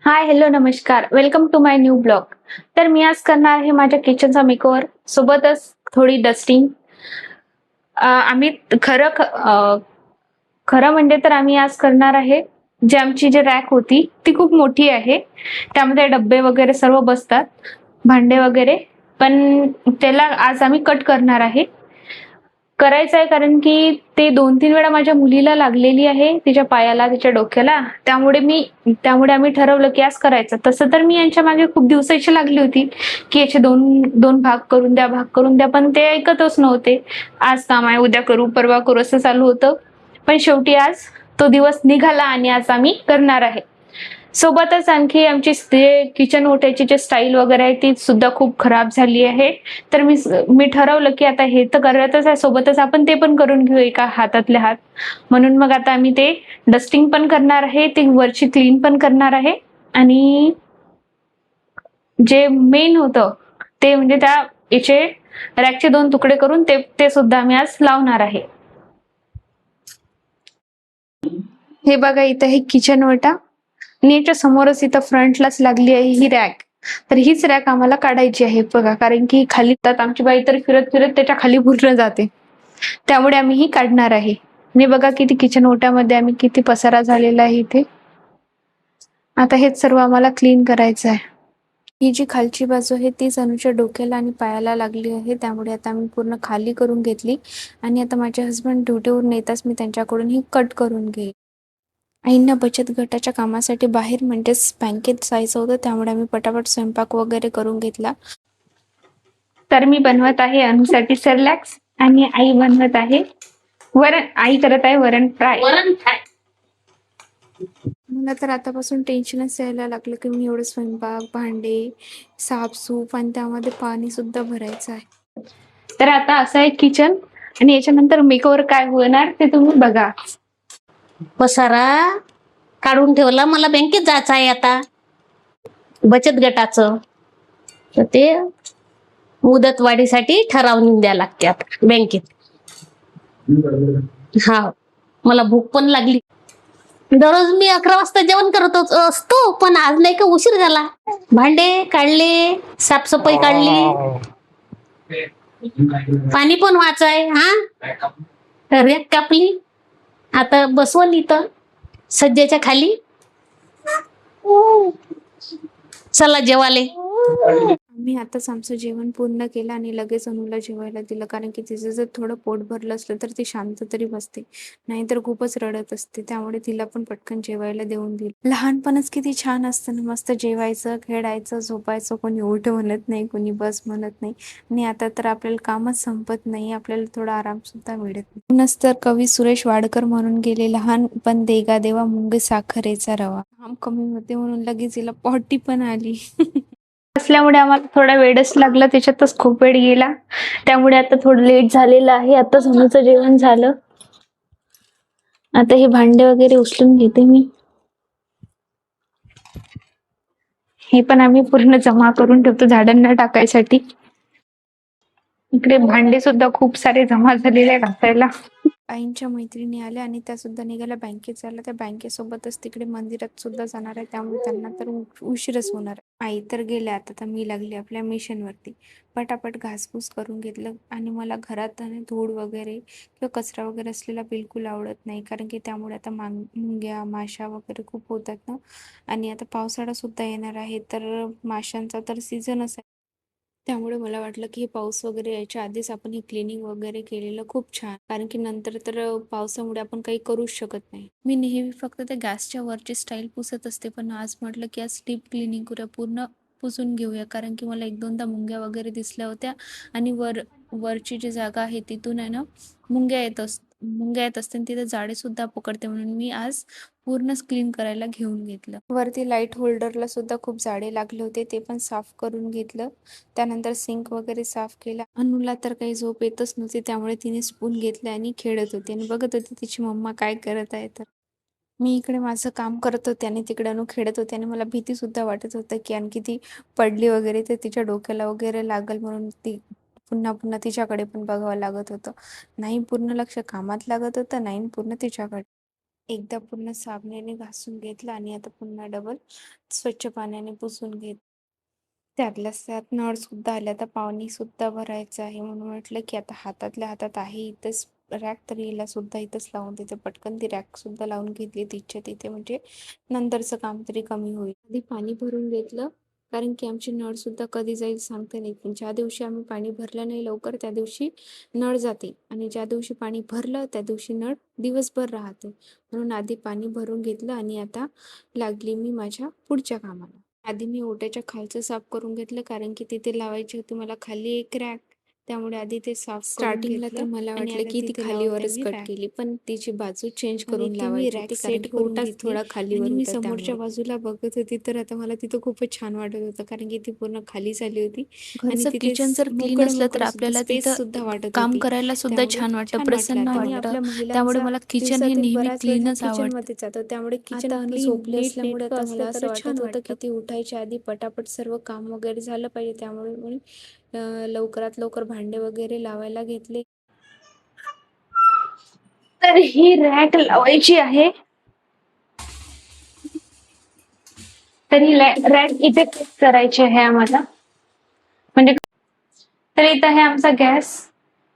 हाय, hello, नमस्कार. Welcome to my new blog. तर मी आज करणार आहे माझ्या किचनचा मेकओव्हर सोबतच थोडी डस्टिंग. आम्ही खरं म्हणजे तर आम्ही आज करणार आहे, आमची जी रॅक होती ती खूप मोठी आहे. त्यामध्ये डब्बे वगैरे सर्व बसतात, भांडे वगैरे. पण त्याला आज आम्ही कट करणार आहे. करायचं आहे कारण की ते 2-3 वेळा माझ्या मुलीला लागलेली आहे, तिच्या पायाला, तिच्या डोक्याला. त्यामुळे आम्ही ठरवलं की आज करायचं. तसं तर मी यांच्या मागे खूप दिवसाची लागली होती, की याचे 2 भाग करून द्या, भाग करून द्या. पण ते ऐकतच नव्हते. आज काम आहे, उद्या करू, परवा करू असं चालू होतं. पण शेवटी आज तो दिवस निघाला आणि आज आम्ही करणार आहे. सोबतच आणखी आमची किचन ओट्याची जी स्टाईल वगैरे आहे ती सुद्धा खूप खराब झाली आहे. तर मी ठरवलं की आता हे तर करतच आहे, सोबतच आपण ते पण करून घेऊ एका हातातले हात. म्हणून मग आता आम्ही ते डस्टिंग पण करणार आहे, ती वरची क्लीन पण करणार आहे. आणि जे मेन होतं ते म्हणजे त्या याचे रॅकचे 2 तुकडे करून ते सुद्धा आम्ही आज लावणार आहे. हे बघा, इथं हे किचन ओटा आणि याच्या समोरच इथं फ्रंटलाच लागली आहे ही रॅक. तर हीच रॅक आम्हाला काढायची आहे बघा, कारण की खाली तर आमची बाई तर फिरत फिरत त्याच्या खाली पूर्ण जाते. त्यामुळे आम्ही ही काढणार आहे. आणि बघा किती किचन ओट्यामध्ये आम्ही किती पसारा झालेला आहे इथे. आता हेच सर्व आम्हाला क्लीन करायचं आहे. ही जी खालची बाजू आहे ती अनुच्या डोक्याला आणि पायाला लागली आहे, त्यामुळे आता मी पूर्ण खाली करून घेतली. आणि आता माझे हसबंड ड्युटीवरून येताच मी त्यांच्याकडून ही कट करून घेईल. आईंना बचत गटाच्या कामासाठी बाहेर म्हणजेच बँकेत जायचं होतं, त्यामुळे आम्ही पटापट स्वयंपाक वगैरे करून घेतला. तर मी बनवत आहे अनुसाठी सेरलॅक्स आणि आई बनवत आहे आई करत आहे वरण फ्राय. मला तर आतापासून टेन्शनच यायला लागलं की मी एवढं स्वयंपाक, भांडे, साफसूफ आणि त्यामध्ये पाणी सुद्धा भरायचं आहे. तर आता असं आहे किचन, आणि याच्यानंतर मेकओव्हर काय होणार ते तुम्ही बघा. पसारा काढून ठेवला. मला बँकेत जायचं आहे आता, बचत गटाचं. तर ते मुदतवाढीसाठी ठराव द्यायला लागते आता बँकेत. हा, मला भूक पण लागली. दररोज मी 11 वाजता जेवण करत असतो, पण आज नाही का उशीर झाला. भांडे काढले, साफसफाई काढली, पाणी पण वाचाय. रॅक कापली. आता बसवल इथं सज्जाच्या खाली. चला जेवाले. मी आताच आमचं जेवण पूर्ण केलं आणि लगेच अनुला जेवायला दिलं, कारण की तिचं जर थोडं पोट भरलं असलं तर ती शांत तरी बसते, नाहीतर खूपच रडत असते. त्यामुळे तिला पण पटकन जेवायला देऊन दिलं. लहानपणच किती छान असतं ना, मस्त जेवायचं, खेळायचं, झोपायचं, कोणी उठ म्हणत नाही, कोणी बस म्हणत नाही. आणि आता तर आपल्याला कामच संपत नाही, आपल्याला थोडा आराम सुद्धा मिळत नाही. म्हणूनच तर कवी सुरेश वाडकर म्हणून गेले, लहानपण देगा देवा मुंगी साखरेचा रवा. काम कमी होते म्हणून लगेच हिला पॉटी पण आली. असल्यामुळे आम्हाला थोडा वेळच लागला, त्याच्यातच खूप वेळ गेला. त्यामुळे आता थोडं लेट झालेलं आहे. आता सोनूचं जेवण झालं. आता हे भांडे वगैरे उचलून घेते मी. हे पण आम्ही पूर्ण जमा करून ठेवतो झाडांना टाकायसाठी. इकडे भांडे सुद्धा खूप सारे जमा झालेले आहे घासायला. आईंच्या मैत्रिणी आल्या आणि त्या सुद्धा निघाल्या बँकेत जायला. त्या बँकेसोबतच तिकडे मंदिरात सुद्धा जाणार आहे, त्यामुळे त्यांना तर उशीरच होणार आहे. आई तर गेल्या, आता मी लागली आपल्या मिशनवरती. पटापट घासपूस करून घेतलं. आणि मला घरात धूळ वगैरे किंवा कचरा वगैरे असलेला बिलकुल आवडत नाही, कारण की त्यामुळे आता मुंग्या, माशा वगैरे खूप होतात ना. आणि आता पावसाळा सुद्धा येणार आहे, तर माशांचा तर सीझनच आहे. त्यामुळे मला वाटलं की हे पाऊस वगैरे यायच्या आधीच आपण हे क्लिनिंग वगैरे केलेलं खूप छान, कारण की नंतर तर पावसामुळे आपण काही करूच शकत नाही. मी नेहमी फक्त त्या गॅसच्या वरची स्टाईल पुसत असते, पण आज म्हटलं की आज डीप क्लिनिंग करूया, पूर्ण पुसून घेऊया, कारण की मला 1-2दा मुंग्या वगैरे दिसल्या होत्या. आणि वरची जी जागा आहे तिथून आहे ना मुंग्या येत असते आणि तिथे जाडे सुद्धा पकडते, म्हणून मी आज पूर्णच क्लीन करायला घेऊन घेतलं. वरती लाईट होल्डरला सुद्धा खूप जाडे लागले होते, ते पण साफ करून घेतलं. त्यानंतर सिंक वगैरे साफ केला. अनुला तर काही झोप येतच नव्हती, त्यामुळे तिने स्पून घेतले आणि खेळत होती आणि बघत होती तिची मम्मा काय करत आहे. तर मी इकडे माझं काम करत होते आणि तिकडे अनु खेळत होते, आणि मला भीती सुद्धा वाटत होतं की आणखी ती पडली वगैरे तर तिच्या डोक्याला वगैरे लागल, म्हणून ती पुन्हा पुन्हा तिच्याकडे पण बघावं लागत होतं. नाही पूर्ण लक्ष कामात लागत होतं, नाही पूर्ण तिच्याकडे. एकदा पूर्ण साबणाने घासून घेतलं आणि आता पुन्हा डबल स्वच्छ पाण्याने पुसून घेत. त्यातल्याच त्यात नळ सुद्धा आले. आता पाणी सुद्धा भरायचं आहे म्हणून म्हटलं की आता हातातल्या हातात आहे इथंच रॅक, तर हिला सुद्धा इथंच लावून देते. पटकन ती रॅक सुद्धा लावून घेतली तिच्या तिथे, म्हणजे नंतरचं काम तरी कमी होईल. आधी पाणी भरून घेतलं, कारण की आमची नळ सुद्धा कधी जाईल सांगता नाही. पण ज्या दिवशी आम्ही पाणी भरलं नाही लवकर त्या दिवशी नळ जाते, आणि ज्या दिवशी पाणी भरलं त्या दिवशी नळ दिवसभर राहते. म्हणून आधी पाणी भरून घेतलं आणि आता लागली मी माझ्या पुढच्या कामाला. आधी मी ओट्याच्या खालचं साफ करून घेतलं, कारण की तिथे लावायची होती मला खाली एक रॅक. त्यामुळे आधी ते साफ स्टार्टिंगला तर मला वाटलं की ती खालीवरच कट केली, पण तिची बाजू चेंज करून लावायची होती, कारण की ओटाच थोडा खालीवर होता. मी समोरच्या बाजूला बघत होती, तर आता मला तिथं खूपच छान वाटत होतं, कारण की ती पूर्ण खाली झाली होती. घरचं किचन जर क्लीन असलं तर आपल्याला तिथं सुद्धा वाटत काम होती. करायला सुद्धा त्यामुळे छान वाटतं, छान प्रसन्न वाटलं. आणि वाटतं. आपल्या त्यामुळे महिलांचा मला किचन हे दिवसातील नेहमी बराच वेळ क्लीनच किचन आवडतं. मध्ये जातो, त्यामुळे किचन आता क्लीन झोपली नीट असल्यामुळे आता नेटकं मला असं वाटत छान होतं की वाटतं. ती उठायच्या आधी पटापट सर्व काम वगैरे झालं पाहिजे. त्यामुळे मी लवकरात लवकर भांडे वगैरे लावायला घेतले. तर ही रॅक लावायची आहे. तर ही रॅक इथे फिट करायची आहे आम्हाला. म्हणजे तर इथं आहे आमचा गॅस.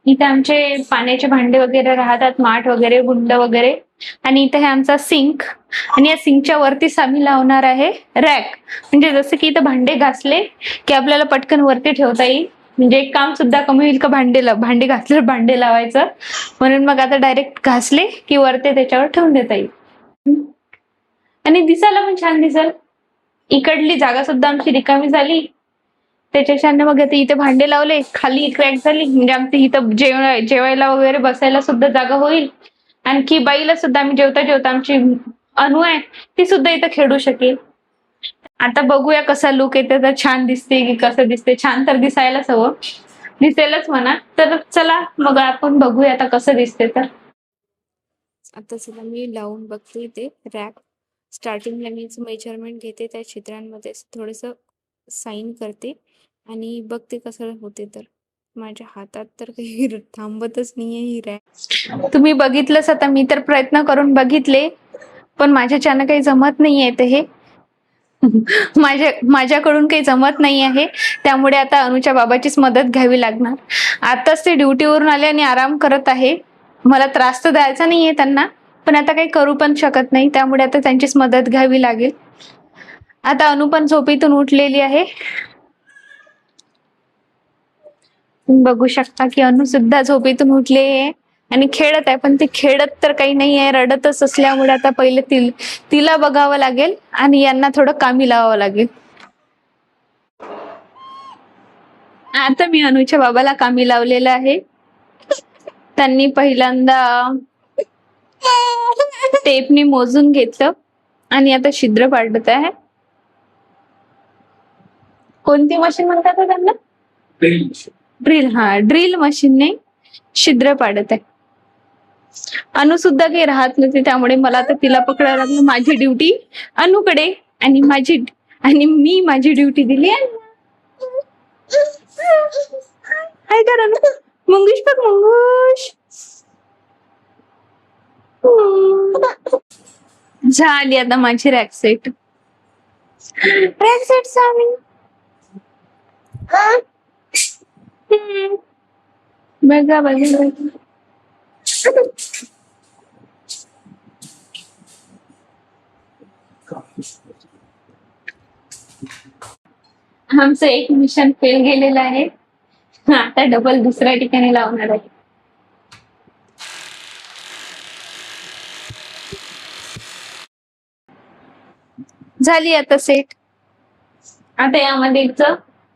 इथे आमचे पाण्याचे भांडे वगैरे राहतात, माठ वगैरे, गुंड वगैरे. आणि इथे आहे आमचा सिंक. आणि या सिंकच्या वरतीच आम्ही लावणार आहे रॅक. म्हणजे जसं की इथं भांडे घासले की आपल्याला पटकन वरती ठेवता येईल. म्हणजे एक काम सुद्धा कमी होईल का भांडे घासले भांडे लावायचं. म्हणून मग आता डायरेक्ट घासले की वरती त्याच्यावर ठेवून देता येईल. आणि दिसायला पण छान दिसेल. इकडली जागा सुद्धा आमची रिकामी झाली. त्याच्याने मग आता इथे भांडे लावले, खाली एक रॅक झाली, म्हणजे आमची इथं जेवायला वगैरे बसायला सुद्धा जागा होईल. आणखी बाईला सुद्धा आम्ही जेवता जेवता आमची अनु आहे ती सुद्धा इथं खेळू शकेल. आता बघूया कसा लुक येते, तर छान दिसते की कसं दिसते. छान तर दिसायलाच हवं, दिसेलच म्हणा. तर चला मग आपण बघूया आता कसं दिसते. तर आता चला मी लावून बघते ते रॅक. स्टार्टिंगला मी मेजरमेंट घेते, त्या चित्रांमध्ये थोडस साईन करते आणि बघते कसं होते. तर माझ्या हातात तर काही थांबतच नाहीये ही रॅक. तुम्ही बघितलंच आता, मी तर प्रयत्न करून बघितले, पण माझ्याच्यानं काही जमत नाहीये ते हे. माझ्याकडून काही जमत नाही आहे. त्यामुळे आता अनुच्या बाबाचीच मदत घ्यावी लागणार. आताच ते ड्युटीवरून आले आणि आराम करत आहे. मला त्रास तर द्यायचा नाहीये त्यांना, पण आता काही करू पण शकत नाही. त्यामुळे आता त्यांचीच मदत घ्यावी लागेल. आता अनु पण झोपेतून उठलेली आहे. तुम्ही बघू शकता की अनु सुद्धा झोपेतून उठले आहे आणि खेळत आहे. पण ती खेळत तर काही नाही आहे, रडतच असल्यामुळे आता पहिले तिला बघावं लागेल आणि यांना थोडं कामी लावावं लागेल. आता मी अनुच्या बाबाला कामी लावलेलं आहे. त्यांनी पहिल्यांदा टेपनी मोजून घेतलं आणि आता छिद्र पाडत आहे. कोणती मशीन म्हणतात त्यांना? ड्रिल. हा, ड्रिल मशीनने छिद्र पाडत आहे. अनु सुद्धा काही राहत नव्हती, त्यामुळे मला आता तिला पकडायला लागलं. माझी ड्युटी अनुकडे आणि मी माझी ड्युटी दिली. काय करा मंगेश, बघ मंगेश. झाली आता माझी रॅक सेट. सामी. बघा बघा. आमचं एक मिशन फेल गेलेलं आहे. आता डबल दुसऱ्या ठिकाणी लावणार आहे. झाली आता सेट. आता यामध्ये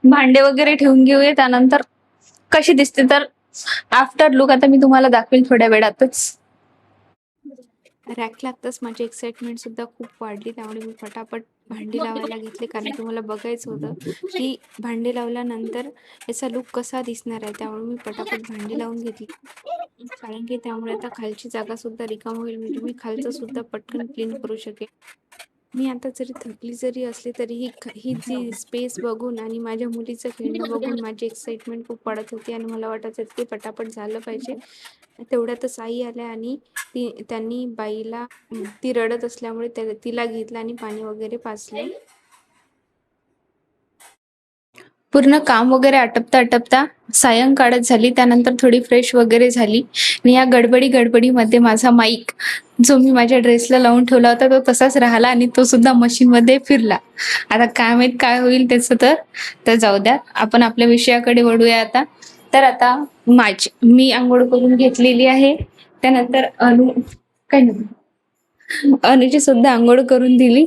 भांडे वगैरे ठेवून घेऊया, त्यानंतर कशी दिसते तर आफ्टर लुक आता मी तुम्हाला दाखवेल थोड्या वेळातच. रॅक लागताच माझी एक्साइटमेंट सुद्धा खूप वाढली, त्यामुळे मी फटाफट भांडी लावायला घेतली, कारण की मला बघायचं होतं की भांडी लावल्यानंतर याचा लुक कसा दिसणार आहे. त्यामुळे मी फटाफट भांडी लावून घेतली, कारण की त्यामुळे आता खालची जागा सुद्धा रिकाम होईल, म्हणजे मी खालचं सुद्धा पटकन क्लीन करू शकेल. मी आता जरी थकली जरी असली तरी ही जी स्पेस बघून आणि माझ्या मुलीचं खेळणं बघून माझी एक्साइटमेंट खूप वाढत होती आणि मला वाटत होतं की पटापट झालं पाहिजे. तेवढ्यातच आई आल्या आणि त्यांनी बाईला ती रडत असल्यामुळे तिला घेतलं आणि पाणी वगैरे पाजलं. पूर्ण काम वगैरे आटपता सायंकाळच झाली. त्यानंतर थोडी फ्रेश वगैरे झाली आणि या गडबडीमध्ये माझा माईक जो मी माझ्या ड्रेसला लावून ठेवला होता तो तसाच राहिला आणि तो सुद्धा मशीनमध्ये फिरला. आता काय माहित काय होईल त्याचं, तर जाऊ द्या, आपण आपल्या विषयाकडे वळूया आता. तर आता मी आंघोळ करून घेतलेली आहे. त्यानंतर अनुची सुद्धा आंघोळ करून दिली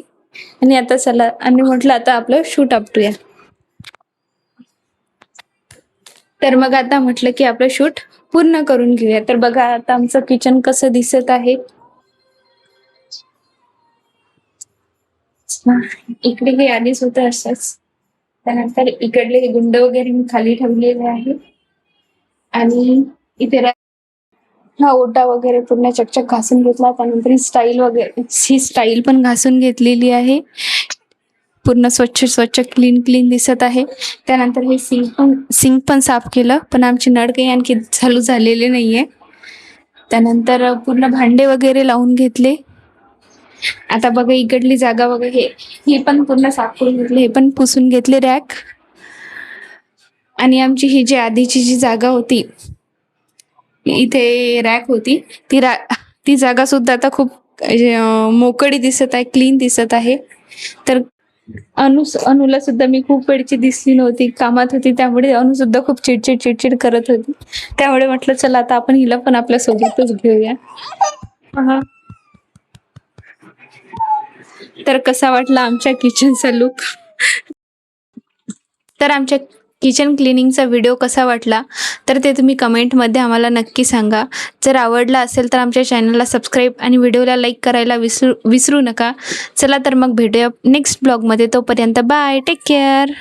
आणि आता चला, आणि म्हटलं आता आपलं शूट आपटूया. तर मग आता म्हटलं की आपलं शूट पूर्ण करून घेऊया. तर बघा आता आमचं किचन कसं दिसत आहे. इकडे हे आधीच होतं असंच. त्यानंतर इकडले हे गुंड वगैरे मी खाली ठेवलेले आहे आणि इथे हा ओटा वगैरे पूर्ण चकचक घासून घेतला. त्यानंतर ही स्टाईल पण घासून घेतलेली आहे. पूर्ण स्वच्छ क्लीन दिसत आहे. त्यानंतर हे सिंक पण साफ केलं, पण आमची नळ काही आणखी चालू झालेले नाहीये. त्यानंतर पूर्ण भांडे वगैरे लावून घेतले. आता बघा इकडली जागा वगैरे ही पण पूर्ण साफ करून घेतली, हे पण पुसून घेतले रॅक. आणि आमची ही जी आधीची जी जागा होती, इथे रॅक होती, ती जागा सुद्धा आता खूप मोकळी दिसत आहे, क्लीन दिसत आहे. तर अनुला सुद्धा मी खूप वेळची दिसली नव्हती, कामात होती, त्यामुळे अनु सुद्धा खूप चिडचिड करत होती. त्यामुळे म्हटलं चला आता आपण हिला पण आपल्या सोबतच घेऊया. तर कसा वाटला आमच्या किचनचा लुक? तर आमच्या किचन क्लिनिंगचा व्हिडिओ कसा वाटला तर ते तुम्ही कमेंटमध्ये आम्हाला नक्की सांगा. जर आवडला असेल तर आमच्या चॅनलला सबस्क्राईब आणि व्हिडिओला लाईक करायला विसरू नका. चला तर मग भेटूया नेक्स्ट ब्लॉगमध्ये. तोपर्यंत बाय, टेक केअर.